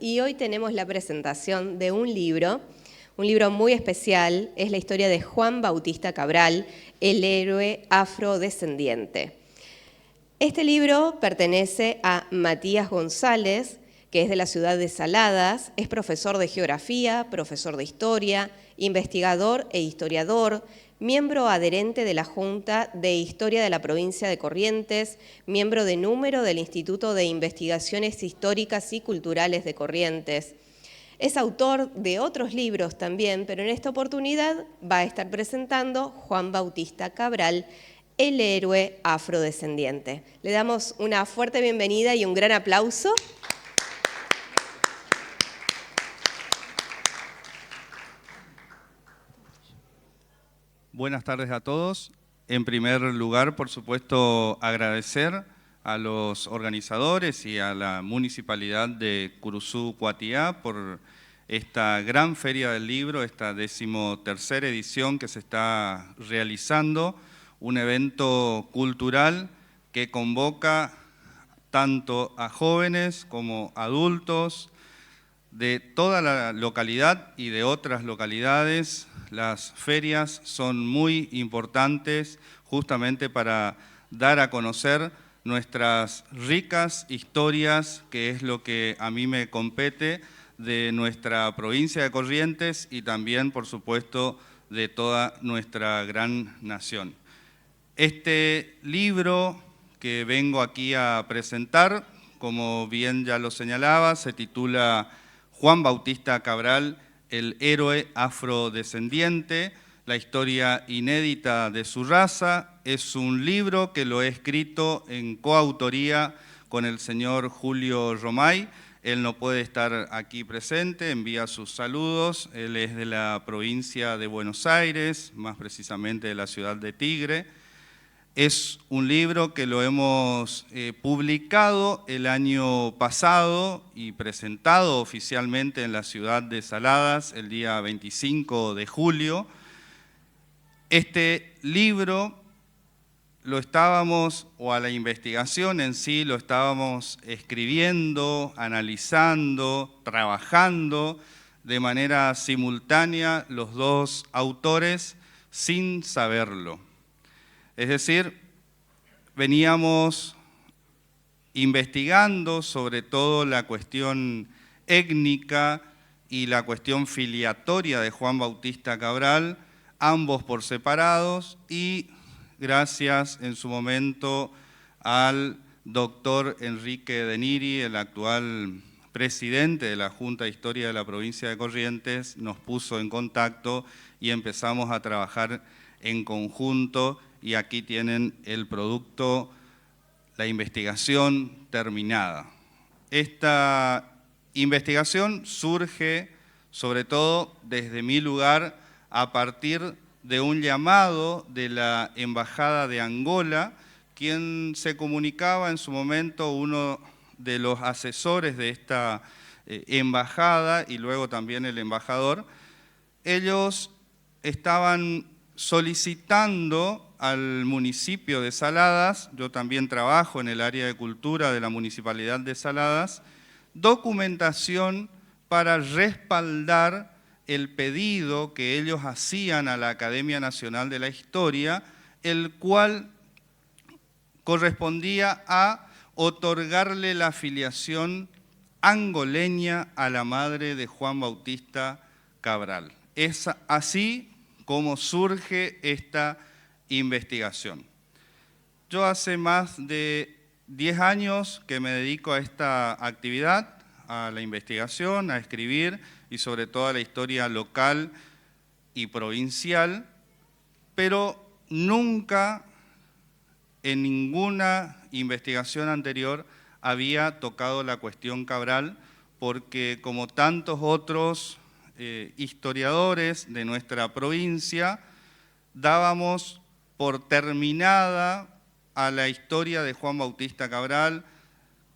y hoy tenemos la presentación de un libro muy especial. Es la historia de Juan Bautista Cabral, el héroe afrodescendiente. Este libro pertenece a Matías González, que es de la ciudad de Saladas, es profesor de geografía, profesor de historia, investigador e historiador, miembro adherente de la Junta de Historia de la Provincia de Corrientes, miembro de número del Instituto de Investigaciones Históricas y Culturales de Corrientes. Es autor de otros libros también, pero en esta oportunidad va a estar presentando Juan Bautista Cabral, el héroe afrodescendiente. Le damos una fuerte bienvenida y un gran aplauso. Buenas tardes a todos. En primer lugar, por supuesto, agradecer a los organizadores y a la Municipalidad de Curuzú Cuatiá por esta gran Feria del Libro, esta 13ª edición que se está realizando, un evento cultural que convoca tanto a jóvenes como adultos de toda la localidad y de otras localidades. Las ferias son muy importantes justamente para dar a conocer nuestras ricas historias, que es lo que a mí me compete, de nuestra provincia de Corrientes y también, por supuesto, de toda nuestra gran nación. Este libro que vengo aquí a presentar, como bien ya lo señalaba, se titula Juan Bautista Cabral, el héroe afrodescendiente, la historia inédita de su raza. Es un libro que lo he escrito en coautoría con el señor Julio Romay. Él no puede estar aquí presente, envía sus saludos. Él es de la provincia de Buenos Aires, más precisamente de la ciudad de Tigre. Es un libro que lo hemos publicado el año pasado y presentado oficialmente en la ciudad de Saladas el día 25 de julio. Este libro lo estábamos, o a la investigación en sí, lo estábamos escribiendo, analizando, trabajando de manera simultánea los dos autores sin saberlo. Es decir, veníamos investigando sobre todo la cuestión étnica y la cuestión filiatoria de Juan Bautista Cabral, ambos por separados, y gracias en su momento al doctor Enrique De Niri, el actual presidente de la Junta de Historia de la Provincia de Corrientes, nos puso en contacto y empezamos a trabajar en conjunto. Y aquí tienen el producto, la investigación terminada. Esta investigación surge sobre todo desde mi lugar a partir de un llamado de la Embajada de Angola, quien se comunicaba en su momento, uno de los asesores de esta embajada y luego también el embajador. Ellos estaban solicitando al municipio de Saladas, yo también trabajo en el área de cultura de la Municipalidad de Saladas, documentación para respaldar el pedido que ellos hacían a la Academia Nacional de la Historia, el cual correspondía a otorgarle la filiación angoleña a la madre de Juan Bautista Cabral. Es así como surge esta investigación. Yo hace más de 10 años que me dedico a esta actividad, a la investigación, a escribir y sobre todo a la historia local y provincial, pero nunca en ninguna investigación anterior había tocado la cuestión Cabral, porque como tantos otros historiadores de nuestra provincia, dábamos por terminada a la historia de Juan Bautista Cabral,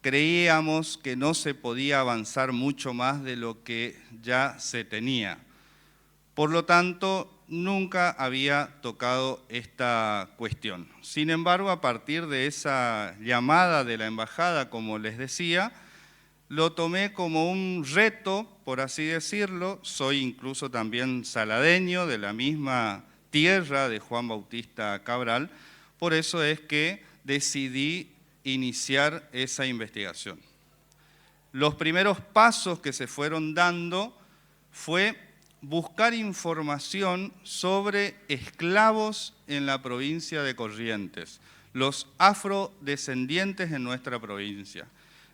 creíamos que no se podía avanzar mucho más de lo que ya se tenía. Por lo tanto, nunca había tocado esta cuestión. Sin embargo, a partir de esa llamada de la embajada, como les decía, lo tomé como un reto, por así decirlo. Soy incluso también saladeño de la misma tierra de Juan Bautista Cabral, por eso es que decidí iniciar esa investigación. Los primeros pasos que se fueron dando fue buscar información sobre esclavos en la provincia de Corrientes, los afrodescendientes en nuestra provincia.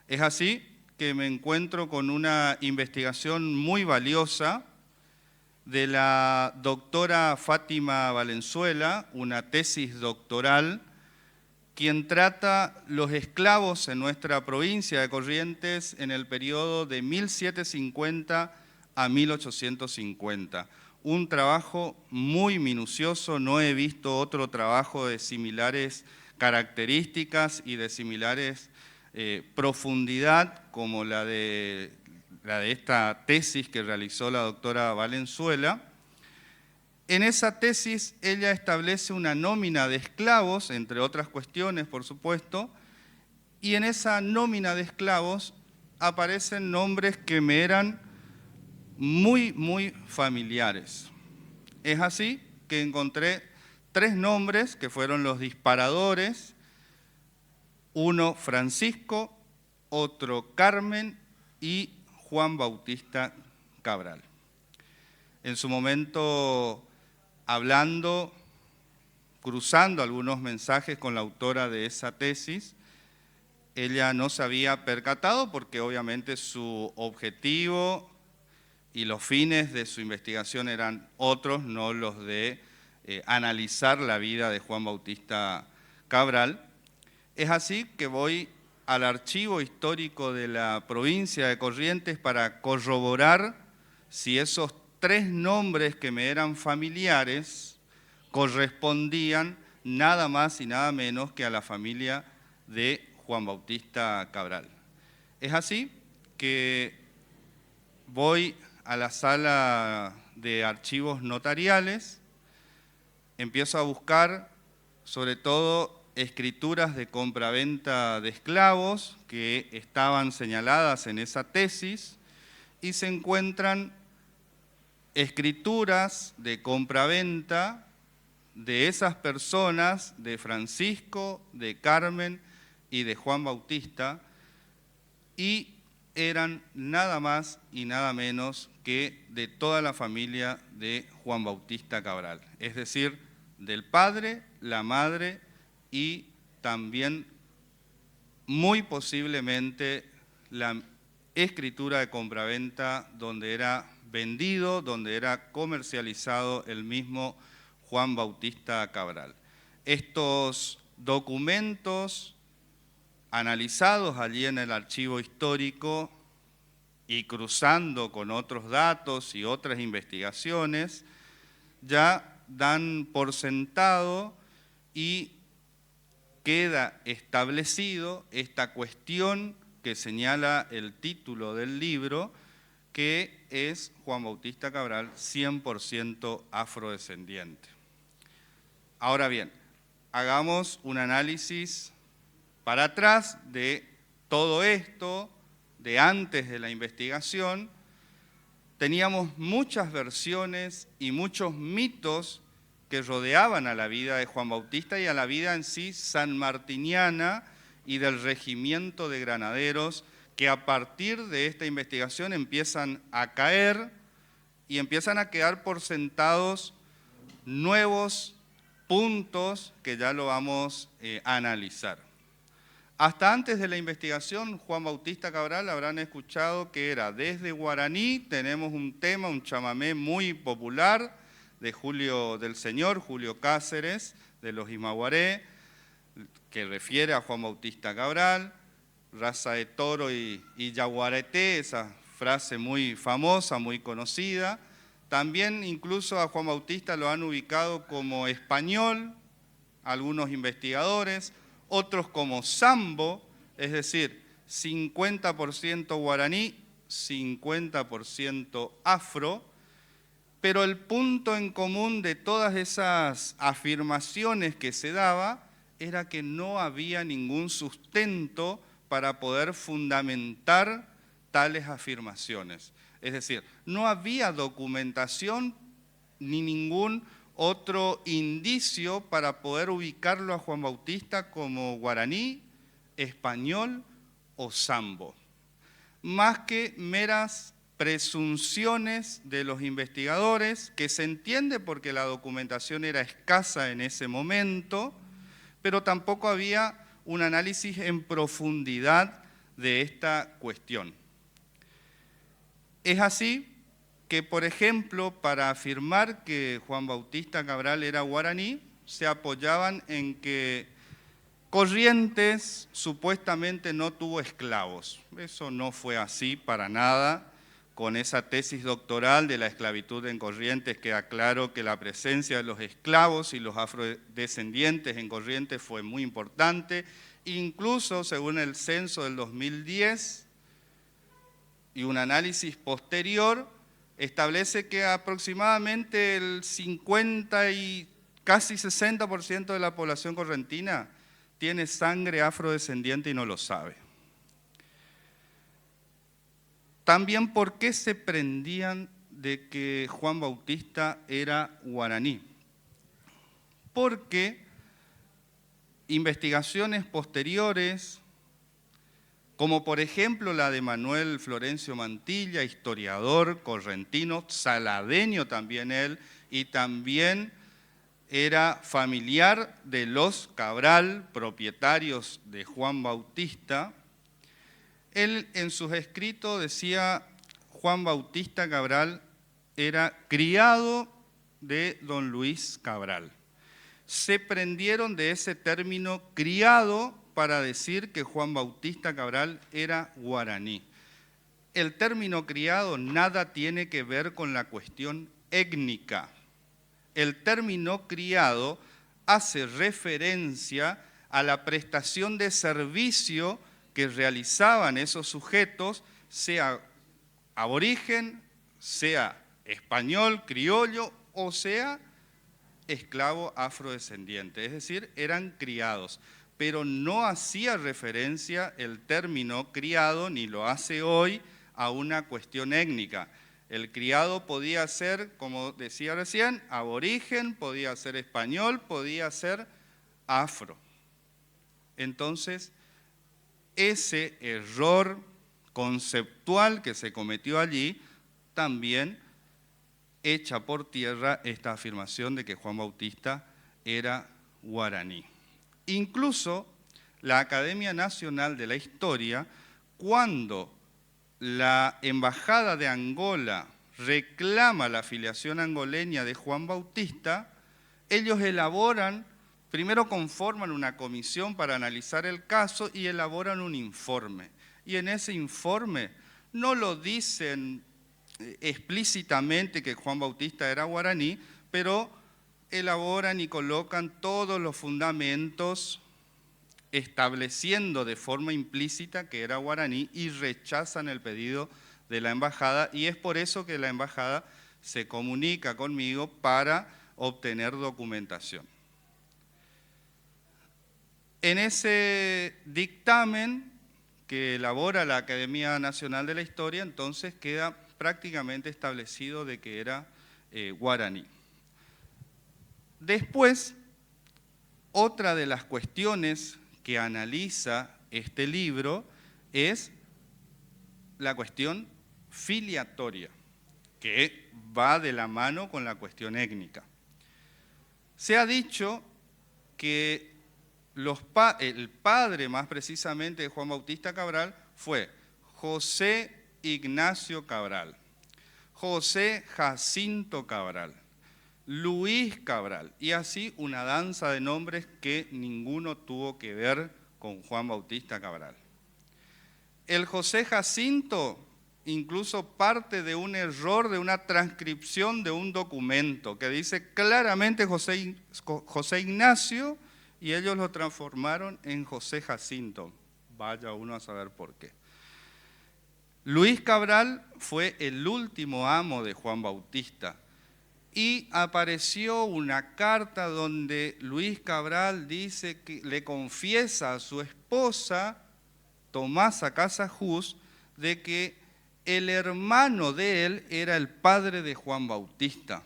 Es así que me encuentro con una investigación muy valiosa de la doctora Fátima Valenzuela, una tesis doctoral, quien trata los esclavos en nuestra provincia de Corrientes en el periodo de 1750 a 1850. Un trabajo muy minucioso, no he visto otro trabajo de similares características y de similares profundidad como la de esta tesis que realizó la doctora Valenzuela. En esa tesis ella establece una nómina de esclavos, entre otras cuestiones, por supuesto, y en esa nómina de esclavos aparecen nombres que me eran muy familiares. Es así que encontré 3 nombres que fueron los disparadores, uno Francisco, otro Carmen y Juan Bautista Cabral. En su momento, hablando, cruzando algunos mensajes con la autora de esa tesis, ella no se había percatado porque obviamente su objetivo y los fines de su investigación eran otros, no los de analizar la vida de Juan Bautista Cabral. Es así que voy al archivo histórico de la provincia de Corrientes para corroborar si esos 3 nombres que me eran familiares correspondían nada más y nada menos que a la familia de Juan Bautista Cabral. Es así que voy a la sala de archivos notariales, empiezo a buscar sobre todo escrituras de compraventa de esclavos que estaban señaladas en esa tesis y se encuentran escrituras de compraventa de esas personas, de Francisco, de Carmen y de Juan Bautista, y eran nada más y nada menos que de toda la familia de Juan Bautista Cabral, es decir, del padre, la madre y también muy posiblemente la escritura de compraventa donde era vendido, donde era comercializado el mismo Juan Bautista Cabral. Estos documentos analizados allí en el archivo histórico y cruzando con otros datos y otras investigaciones, ya dan por sentado y queda establecido esta cuestión que señala el título del libro, que es Juan Bautista Cabral 100% afrodescendiente. Ahora bien, hagamos un análisis para atrás de todo esto, de antes de la investigación. Teníamos muchas versiones y muchos mitos que rodeaban a la vida de Juan Bautista y a la vida en sí sanmartiniana y del regimiento de granaderos, que a partir de esta investigación empiezan a caer y empiezan a quedar por sentados nuevos puntos que ya lo vamos a analizar. Hasta antes de la investigación, Juan Bautista Cabral habrán escuchado que era desde guaraní, tenemos un tema, un chamamé muy popular del señor Julio Cáceres, de los Imaguaré, que refiere a Juan Bautista Cabral, raza de toro y yaguareté, esa frase muy famosa, muy conocida. También incluso a Juan Bautista lo han ubicado como español, algunos investigadores, otros como sambo, es decir, 50% guaraní, 50% afro, pero el punto en común de todas esas afirmaciones que se daba era que no había ningún sustento para poder fundamentar tales afirmaciones. Es decir, no había documentación ni ningún otro indicio para poder ubicarlo a Juan Bautista como guaraní, español o sambo, más que meras presunciones de los investigadores, que se entiende porque la documentación era escasa en ese momento, pero tampoco había un análisis en profundidad de esta cuestión. Es así que, por ejemplo, para afirmar que Juan Bautista Cabral era guaraní, se apoyaban en que Corrientes supuestamente no tuvo esclavos. Eso no fue así para nada. Con esa tesis doctoral de la esclavitud en Corrientes queda claro que la presencia de los esclavos y los afrodescendientes en Corrientes fue muy importante. Incluso, según el censo del 2010 y un análisis posterior, establece que aproximadamente el 50 y casi 60% de la población correntina tiene sangre afrodescendiente y no lo sabe. También, ¿por qué se prendían de que Juan Bautista era guaraní? Porque investigaciones posteriores, como por ejemplo la de Manuel Florencio Mantilla, historiador correntino, saladeño también él, y también era familiar de los Cabral, propietarios de Juan Bautista. Él en sus escritos decía, Juan Bautista Cabral era criado de don Luis Cabral. Se prendieron de ese término criado para decir que Juan Bautista Cabral era guaraní. El término criado nada tiene que ver con la cuestión étnica. El término criado hace referencia a la prestación de servicio que realizaban esos sujetos, sea aborigen, sea español, criollo o sea esclavo afrodescendiente. Es decir, eran criados, pero no hacía referencia el término criado, ni lo hace hoy, a una cuestión étnica. El criado podía ser, como decía recién, aborigen, podía ser español, podía ser afro. Entonces, ese error conceptual que se cometió allí también echa por tierra esta afirmación de que Juan Bautista era guaraní. Incluso la Academia Nacional de la Historia, cuando la Embajada de Angola reclama la afiliación angoleña de Juan Bautista, ellos elaboran, primero conforman una comisión para analizar el caso y elaboran un informe. Y en ese informe no lo dicen explícitamente que Juan Bautista era guaraní, pero elaboran y colocan todos los fundamentos estableciendo de forma implícita que era guaraní y rechazan el pedido de la embajada, y es por eso que la embajada se comunica conmigo para obtener documentación. En ese dictamen que elabora la Academia Nacional de la Historia, entonces queda prácticamente establecido de que era guaraní. Después, otra de las cuestiones que analiza este libro es la cuestión filiatoria, que va de la mano con la cuestión étnica. Se ha dicho que el padre, más precisamente, de Juan Bautista Cabral fue José Ignacio Cabral, José Jacinto Cabral, Luis Cabral, y así una danza de nombres que ninguno tuvo que ver con Juan Bautista Cabral. El José Jacinto incluso parte de un error de una transcripción de un documento que dice claramente José Ignacio y ellos lo transformaron en José Jacinto. Vaya uno a saber por qué. Luis Cabral fue el último amo de Juan Bautista y apareció una carta donde Luis Cabral dice que le confiesa a su esposa, Tomasa Casajús, de que el hermano de él era el padre de Juan Bautista.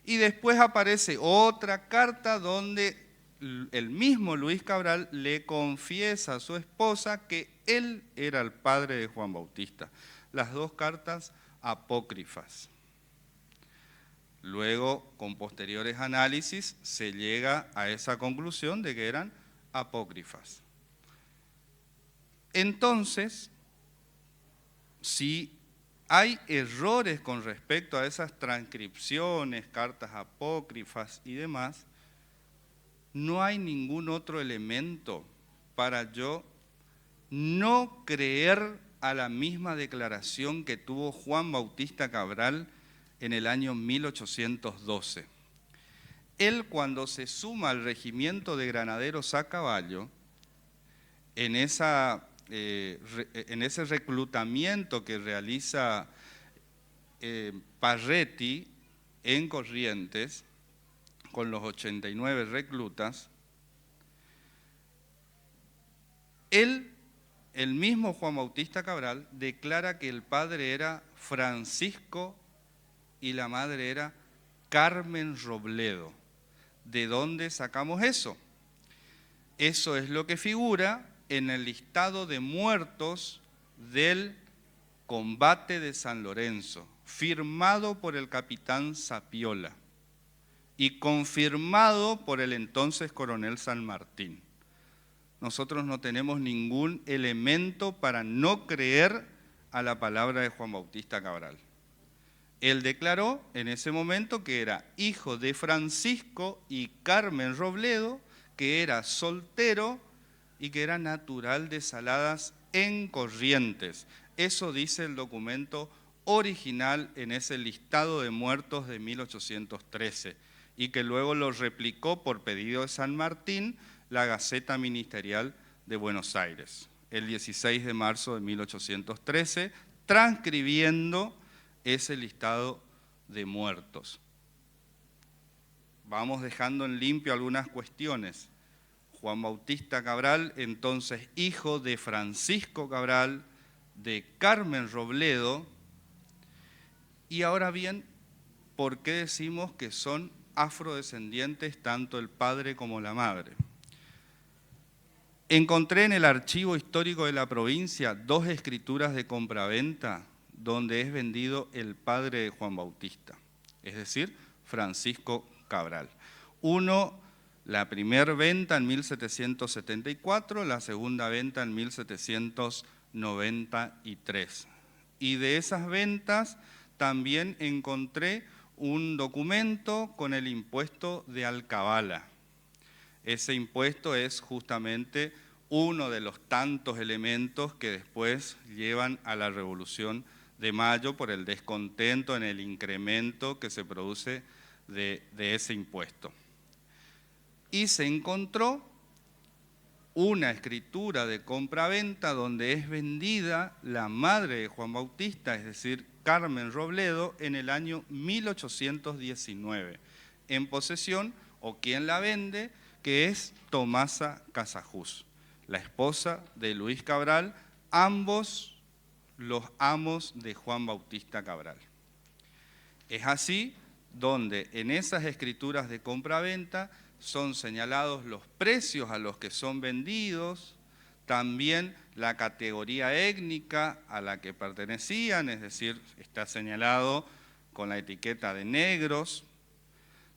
Y después aparece otra carta donde el mismo Luis Cabral le confiesa a su esposa que él era el padre de Juan Bautista. Las dos cartas apócrifas. Luego, con posteriores análisis, se llega a esa conclusión de que eran apócrifas. Entonces, si hay errores con respecto a esas transcripciones, cartas apócrifas y demás, no hay ningún otro elemento para yo no creer a la misma declaración que tuvo Juan Bautista Cabral en el año 1812. Él, cuando se suma al regimiento de granaderos a caballo, en ese reclutamiento que realiza Parretti en Corrientes, con los 89 reclutas, el mismo Juan Bautista Cabral declara que el padre era Francisco y la madre era Carmen Robledo. ¿De dónde sacamos eso? Eso es lo que figura en el listado de muertos del combate de San Lorenzo, firmado por el capitán Zapiola y confirmado por el entonces coronel San Martín. Nosotros no tenemos ningún elemento para no creer a la palabra de Juan Bautista Cabral. Él declaró en ese momento que era hijo de Francisco y Carmen Robledo, que era soltero y que era natural de Saladas en Corrientes. Eso dice el documento original en ese listado de muertos de 1813 y que luego lo replicó por pedido de San Martín la Gaceta Ministerial de Buenos Aires, el 16 de marzo de 1813, transcribiendo ese listado de muertos. Vamos dejando en limpio algunas cuestiones. Juan Bautista Cabral, entonces hijo de Francisco Cabral, de Carmen Robledo, y ahora bien, ¿por qué decimos que son afrodescendientes tanto el padre como la madre? Encontré en el archivo histórico de la provincia 2 escrituras de compraventa donde es vendido el padre de Juan Bautista, es decir, Francisco Cabral. Uno, la primera venta en 1774, la segunda venta en 1793. Y de esas ventas también encontré un documento con el impuesto de alcabala. Ese impuesto es justamente uno de los tantos elementos que después llevan a la Revolución de Mayo por el descontento en el incremento que se produce de ese impuesto. Y se encontró una escritura de compraventa donde es vendida la madre de Juan Bautista, es decir, Carmen Robledo, en el año 1819, en posesión, o quien la vende, que es Tomasa Casajús, la esposa de Luis Cabral, ambos los amos de Juan Bautista Cabral. Es así donde en esas escrituras de compraventa son señalados los precios a los que son vendidos, también la categoría étnica a la que pertenecían, es decir, está señalado con la etiqueta de negros,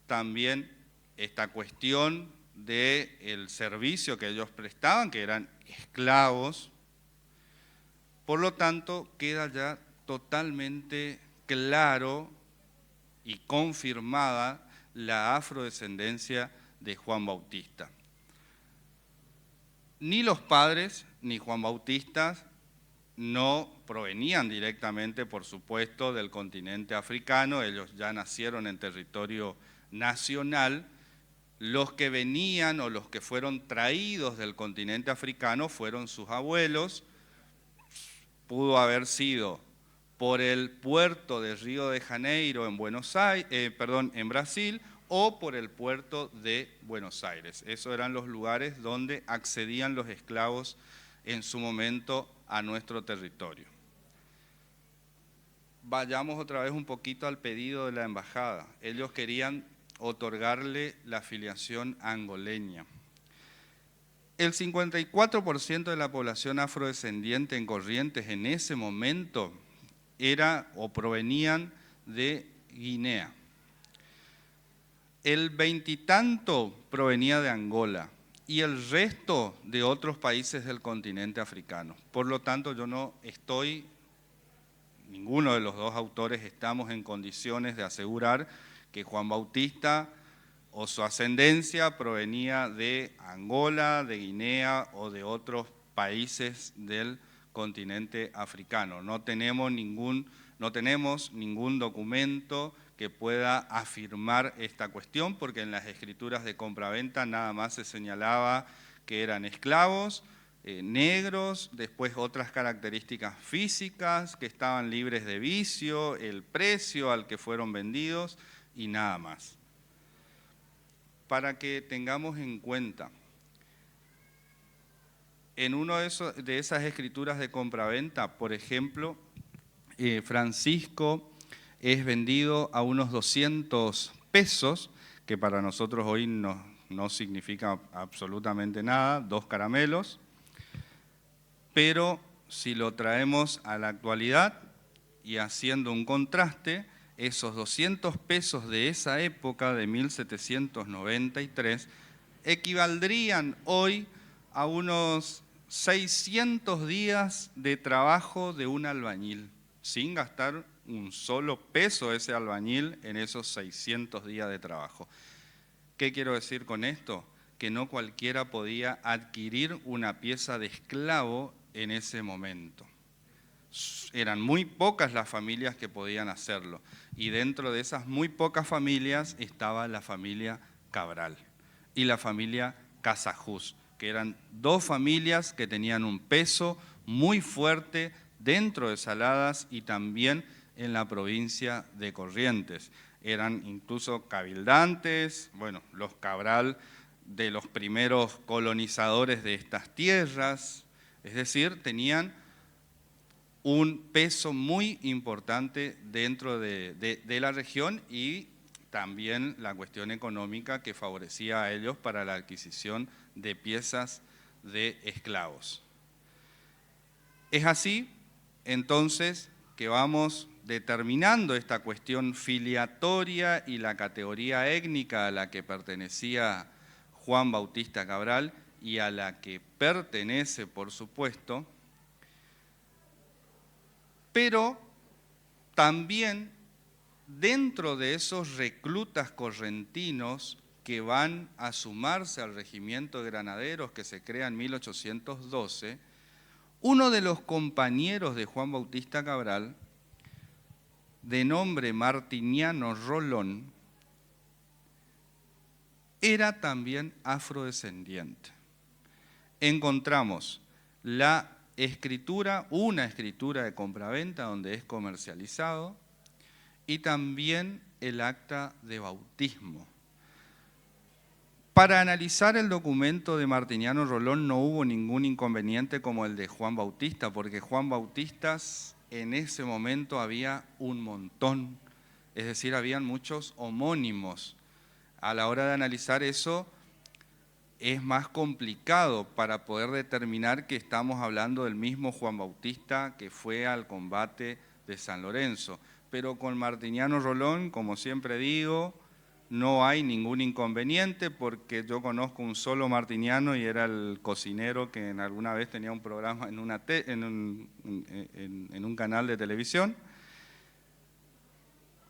también esta cuestión del servicio que ellos prestaban, que eran esclavos. Por lo tanto, queda ya totalmente claro y confirmada la afrodescendencia de Juan Bautista. Ni los padres ni Juan Bautista no provenían directamente, por supuesto, del continente africano, ellos ya nacieron en territorio nacional. Los que venían o los que fueron traídos del continente africano fueron sus abuelos. Pudo haber sido por el puerto de Río de Janeiro en en Brasil, o por el puerto de Buenos Aires. Esos eran los lugares donde accedían los esclavos en su momento a nuestro territorio. vayamos otra vez un poquito al pedido de la embajada. Ellos querían otorgarle la filiación angoleña. El 54% de la población afrodescendiente en Corrientes en ese momento era o provenían de Guinea. El 20 y tanto provenía de Angola y el resto de otros países del continente africano. Por lo tanto, yo no estoy, ninguno de los dos autores estamos en condiciones de asegurar que Juan Bautista o su ascendencia provenía de Angola, de Guinea o de otros países del continente africano. No tenemos ningún documento que pueda afirmar esta cuestión, porque en las escrituras de compraventa nada más se señalaba que eran esclavos, negros, después otras características físicas, que estaban libres de vicio, el precio al que fueron vendidos y nada más. Para que tengamos en cuenta, en una de esas escrituras de compraventa, por ejemplo, Francisco es vendido a unos 200 pesos, que para nosotros hoy no significa absolutamente nada, 2 caramelos, pero si lo traemos a la actualidad y haciendo un contraste, esos 200 pesos de esa época, de 1793, equivaldrían hoy a unos 600 días de trabajo de un albañil, sin gastar un solo peso ese albañil en esos 600 días de trabajo. ¿Qué quiero decir con esto? Que no cualquiera podía adquirir una pieza de esclavo en ese momento. Eran muy pocas las familias que podían hacerlo, y dentro de esas muy pocas familias estaba la familia Cabral y la familia Casajús, que eran 2 familias que tenían un peso muy fuerte dentro de Saladas y también en la provincia de Corrientes. Eran incluso cabildantes, bueno, los Cabral, de los primeros colonizadores de estas tierras, es decir, tenían un peso muy importante dentro de la región, y también la cuestión económica que favorecía a ellos para la adquisición de piezas de esclavos. Es así, entonces, que vamos determinando esta cuestión filiatoria y la categoría étnica a la que pertenecía Juan Bautista Cabral y a la que pertenece, por supuesto, pero también dentro de esos reclutas correntinos que van a sumarse al regimiento de granaderos que se crea en 1812, uno de los compañeros de Juan Bautista Cabral, de nombre Martiniano Rolón, era también afrodescendiente. Encontramos la escritura, una escritura de compraventa donde es comercializado, y también el acta de bautismo. Para analizar el documento de Martiniano Rolón no hubo ningún inconveniente como el de Juan Bautista, porque Juan Bautista en ese momento había un montón, es decir, habían muchos homónimos. A la hora de analizar eso es más complicado para poder determinar que estamos hablando del mismo Juan Bautista que fue al combate de San Lorenzo. Pero con Martiniano Rolón, como siempre digo, no hay ningún inconveniente, porque yo conozco un solo Martiniano y era el cocinero que en alguna vez tenía un programa en un canal de televisión.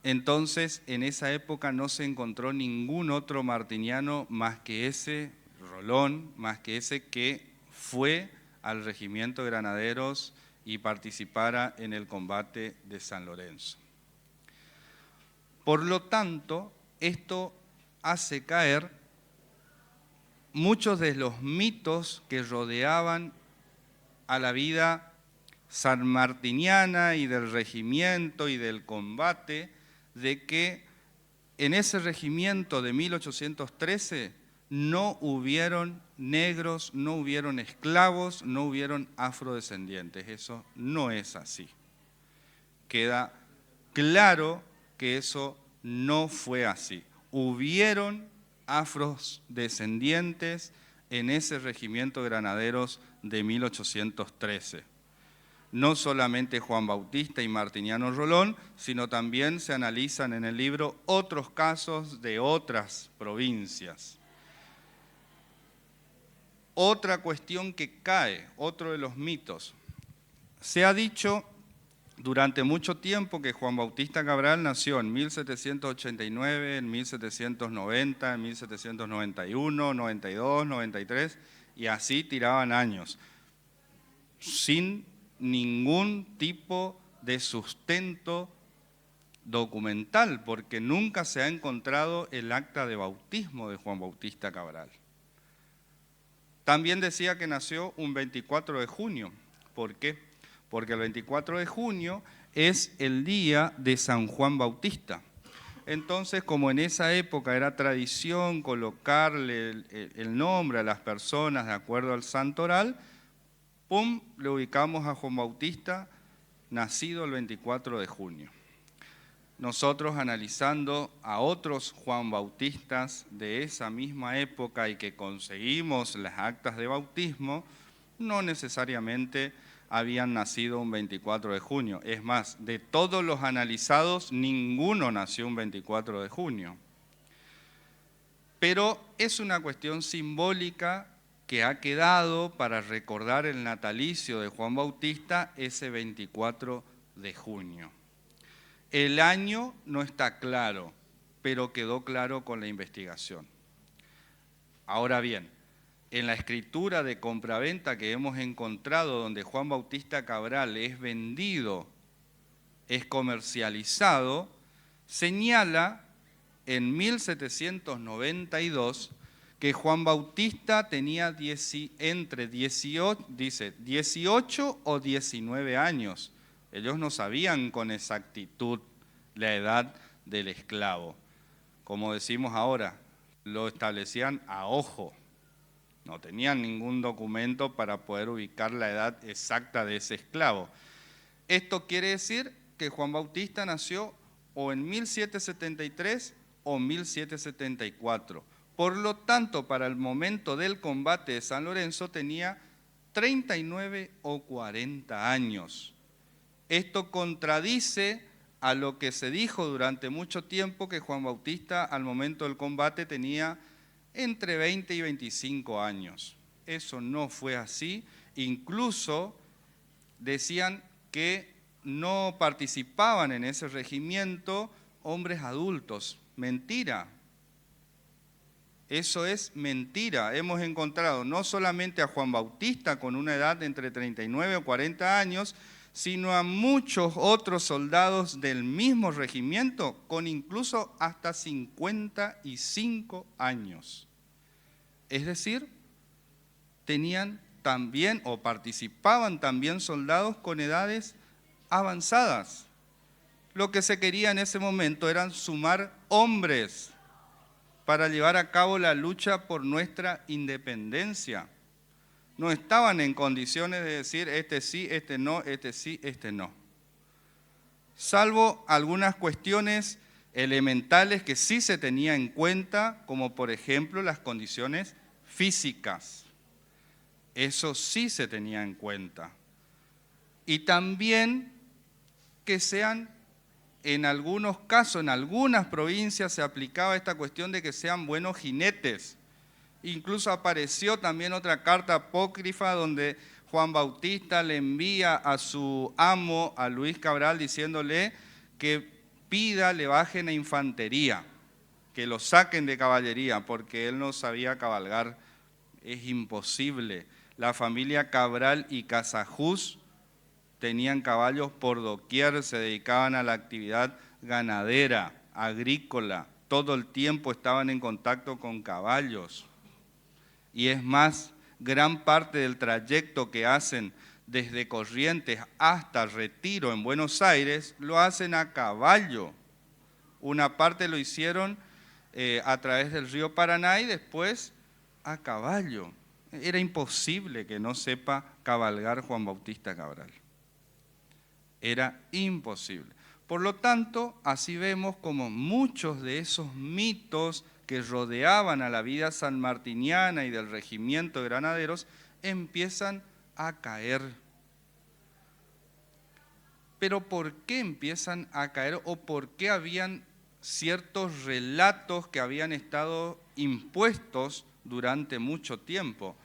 Entonces, en esa época no se encontró ningún otro martiniano más que ese Rolón, más que ese que fue al regimiento de granaderos y participara en el combate de San Lorenzo. Por lo tanto, esto hace caer muchos de los mitos que rodeaban a la vida sanmartiniana y del regimiento y del combate, de que en ese regimiento de 1813 no hubieron negros, no hubieron esclavos, no hubieron afrodescendientes. Eso no es así. Queda claro que eso no fue así. Hubieron afrodescendientes en ese regimiento de granaderos de 1813. No solamente Juan Bautista y Martiniano Rolón, sino también se analizan en el libro otros casos de otras provincias. Otra cuestión que cae, otro de los mitos. Se ha dicho durante mucho tiempo que Juan Bautista Cabral nació en 1789, en 1790, en 1791, 92, 93, y así tiraban años, sin ningún tipo de sustento documental, porque nunca se ha encontrado el acta de bautismo de Juan Bautista Cabral. También decía que nació un 24 de junio. ¿Por qué? Porque el 24 de junio es el día de San Juan Bautista. Entonces, como en esa época era tradición colocarle el nombre a las personas de acuerdo al santoral, ¡pum!, le ubicamos a Juan Bautista, nacido el 24 de junio. Nosotros, analizando a otros Juan Bautistas de esa misma época y que conseguimos las actas de bautismo, no necesariamente habían nacido un 24 de junio. Es más, de todos los analizados, ninguno nació un 24 de junio. Pero es una cuestión simbólica que ha quedado para recordar el natalicio de Juan Bautista ese 24 de junio. El año no está claro, pero quedó claro con la investigación. Ahora bien, en la escritura de compraventa que hemos encontrado, donde Juan Bautista Cabral es vendido, es comercializado, señala en 1792 que Juan Bautista tenía entre 18 o 19 años. Ellos no sabían con exactitud la edad del esclavo. Como decimos ahora, lo establecían a ojo. No tenían ningún documento para poder ubicar la edad exacta de ese esclavo. Esto quiere decir que Juan Bautista nació o en 1773 o 1774. Por lo tanto, para el momento del combate de San Lorenzo tenía 39 o 40 años. Esto contradice a lo que se dijo durante mucho tiempo, que Juan Bautista al momento del combate tenía entre 20 y 25 años. Eso no fue así. Incluso decían que no participaban en ese regimiento hombres adultos. Mentira. Eso es mentira. Hemos encontrado no solamente a Juan Bautista con una edad de entre 39 o 40 años, sino a muchos otros soldados del mismo regimiento con incluso hasta 55 años. Es decir, tenían también o participaban también soldados con edades avanzadas. Lo que se quería en ese momento eran sumar hombres para llevar a cabo la lucha por nuestra independencia. No estaban en condiciones de decir este sí, este no, este sí, este no. Salvo algunas cuestiones elementales que sí se tenía en cuenta, como por ejemplo las condiciones físicas. Eso sí se tenía en cuenta. Y también que sean, en algunos casos, en algunas provincias se aplicaba esta cuestión de que sean buenos jinetes. Incluso apareció también otra carta apócrifa donde Juan Bautista le envía a su amo, a Luis Cabral, diciéndole que le bajen a infantería, que lo saquen de caballería, porque él no sabía cabalgar. Es imposible. La familia Cabral y Casajús tenían caballos por doquier, se dedicaban a la actividad ganadera, agrícola, todo el tiempo estaban en contacto con caballos. Y es más, gran parte del trayecto que hacen desde Corrientes hasta Retiro en Buenos Aires, lo hacen a caballo. Una parte lo hicieron a través del río Paraná y después a caballo. Era imposible que no sepa cabalgar Juan Bautista Cabral. Era imposible. Por lo tanto, así vemos como muchos de esos mitos que rodeaban a la vida sanmartiniana y del regimiento de granaderos empiezan a caer. Pero ¿por qué empiezan a caer o por qué habían ciertos relatos que habían estado impuestos durante mucho tiempo?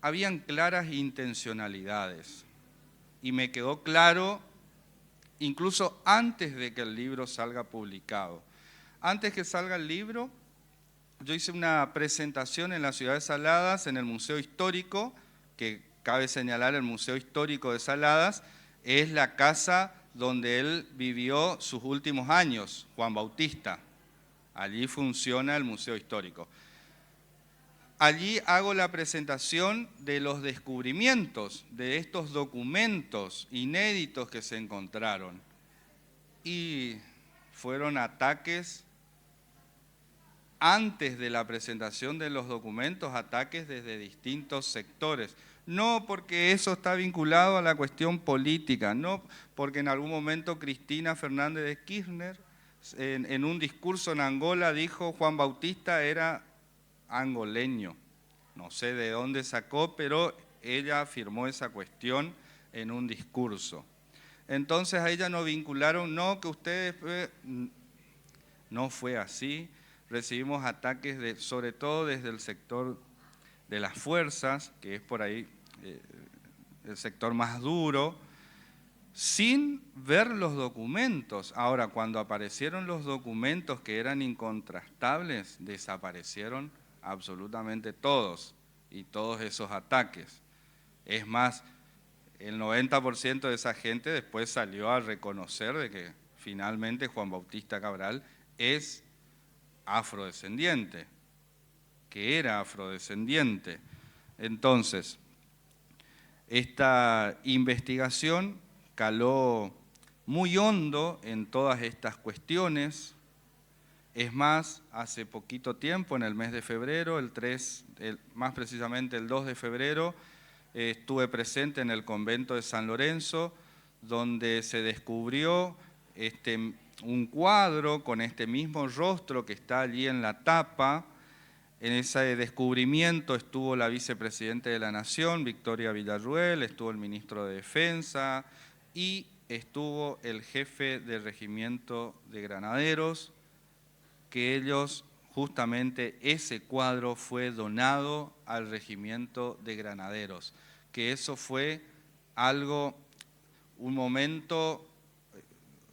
Habían claras intencionalidades y me quedó claro incluso antes de que el libro salga publicado. Antes que salga el libro, yo hice una presentación en la ciudad de Saladas, en el Museo Histórico, que cabe señalar, el Museo Histórico de Saladas es la casa donde él vivió sus últimos años, Juan Bautista. Allí funciona el Museo Histórico. Allí hago la presentación de los descubrimientos de estos documentos inéditos que se encontraron. Y fueron ataques, antes de la presentación de los documentos, ataques desde distintos sectores. No porque eso está vinculado a la cuestión política, no porque en algún momento Cristina Fernández de Kirchner, en un discurso en Angola, dijo Juan Bautista era angoleño. No sé de dónde sacó, pero ella afirmó esa cuestión en un discurso. Entonces a ella nos vincularon, no, que ustedes... No fue así. Recibimos ataques, sobre todo desde el sector de las fuerzas, que es por ahí el sector más duro, sin ver los documentos. Ahora, cuando aparecieron los documentos que eran incontrastables, desaparecieron absolutamente todos y todos esos ataques. Es más, el 90% de esa gente después salió a reconocer de que finalmente Juan Bautista Cabral es afrodescendiente, que era afrodescendiente. Entonces, esta investigación caló muy hondo en todas estas cuestiones. Es más, hace poquito tiempo, en el mes de febrero, más precisamente el 2 de febrero, estuve presente en el convento de San Lorenzo, donde se descubrió un cuadro con este mismo rostro que está allí en la tapa. En ese descubrimiento estuvo la vicepresidenta de la Nación, Victoria Villarruel, estuvo el ministro de Defensa y estuvo el jefe del regimiento de granaderos, que ellos, justamente ese cuadro fue donado al regimiento de granaderos, que eso fue algo, un momento,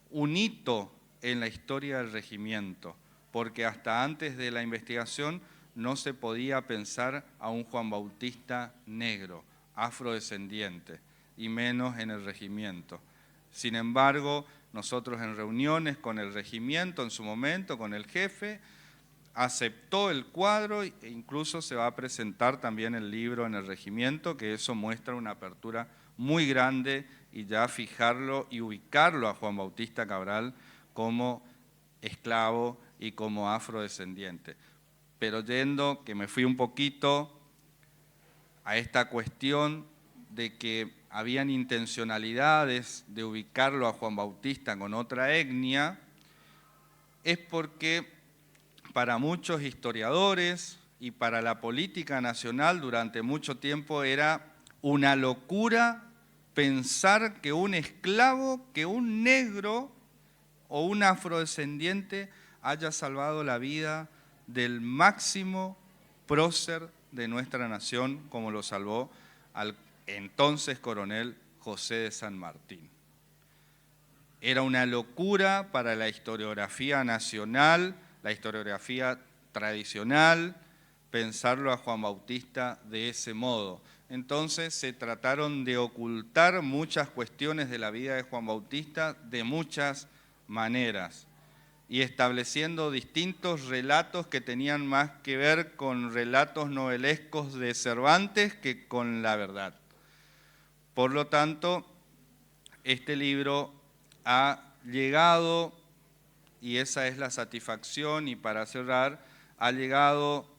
un hito en la historia del regimiento, porque hasta antes de la investigación no se podía pensar a un Juan Bautista negro, afrodescendiente, y menos en el regimiento. Sin embargo, nosotros en reuniones con el regimiento en su momento, con el jefe, aceptó el cuadro e incluso se va a presentar también el libro en el regimiento, que eso muestra una apertura muy grande y ya fijarlo y ubicarlo a Juan Bautista Cabral como esclavo y como afrodescendiente. Pero yendo, que me fui un poquito a esta cuestión de que habían intencionalidades de ubicarlo a Juan Bautista con otra etnia, es porque para muchos historiadores y para la política nacional durante mucho tiempo era una locura pensar que un esclavo, que un negro o un afrodescendiente haya salvado la vida del máximo prócer de nuestra nación, como lo salvó al entonces coronel José de San Martín. Era una locura para la historiografía nacional, la historiografía tradicional, pensarlo a Juan Bautista de ese modo. Entonces se trataron de ocultar muchas cuestiones de la vida de Juan Bautista de muchas maneras y estableciendo distintos relatos que tenían más que ver con relatos novelescos de Cervantes que con la verdad. Por lo tanto, este libro ha llegado, y esa es la satisfacción, y para cerrar, ha llegado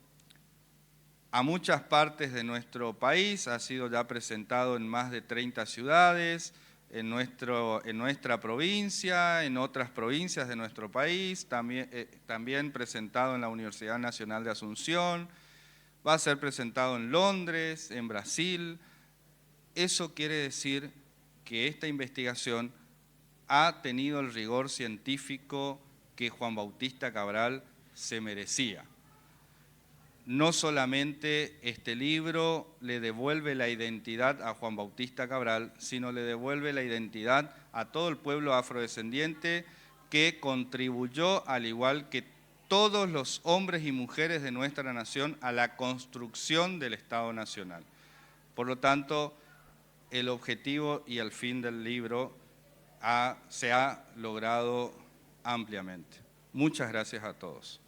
a muchas partes de nuestro país, ha sido ya presentado en más de 30 ciudades, en nuestra provincia, en otras provincias de nuestro país, también presentado en la Universidad Nacional de Asunción, va a ser presentado en Londres, en Brasil. Eso quiere decir que esta investigación ha tenido el rigor científico que Juan Bautista Cabral se merecía. No solamente este libro le devuelve la identidad a Juan Bautista Cabral, sino le devuelve la identidad a todo el pueblo afrodescendiente que contribuyó, al igual que todos los hombres y mujeres de nuestra nación, a la construcción del Estado Nacional. Por lo tanto, el objetivo y el fin del libro se ha logrado ampliamente. Muchas gracias a todos.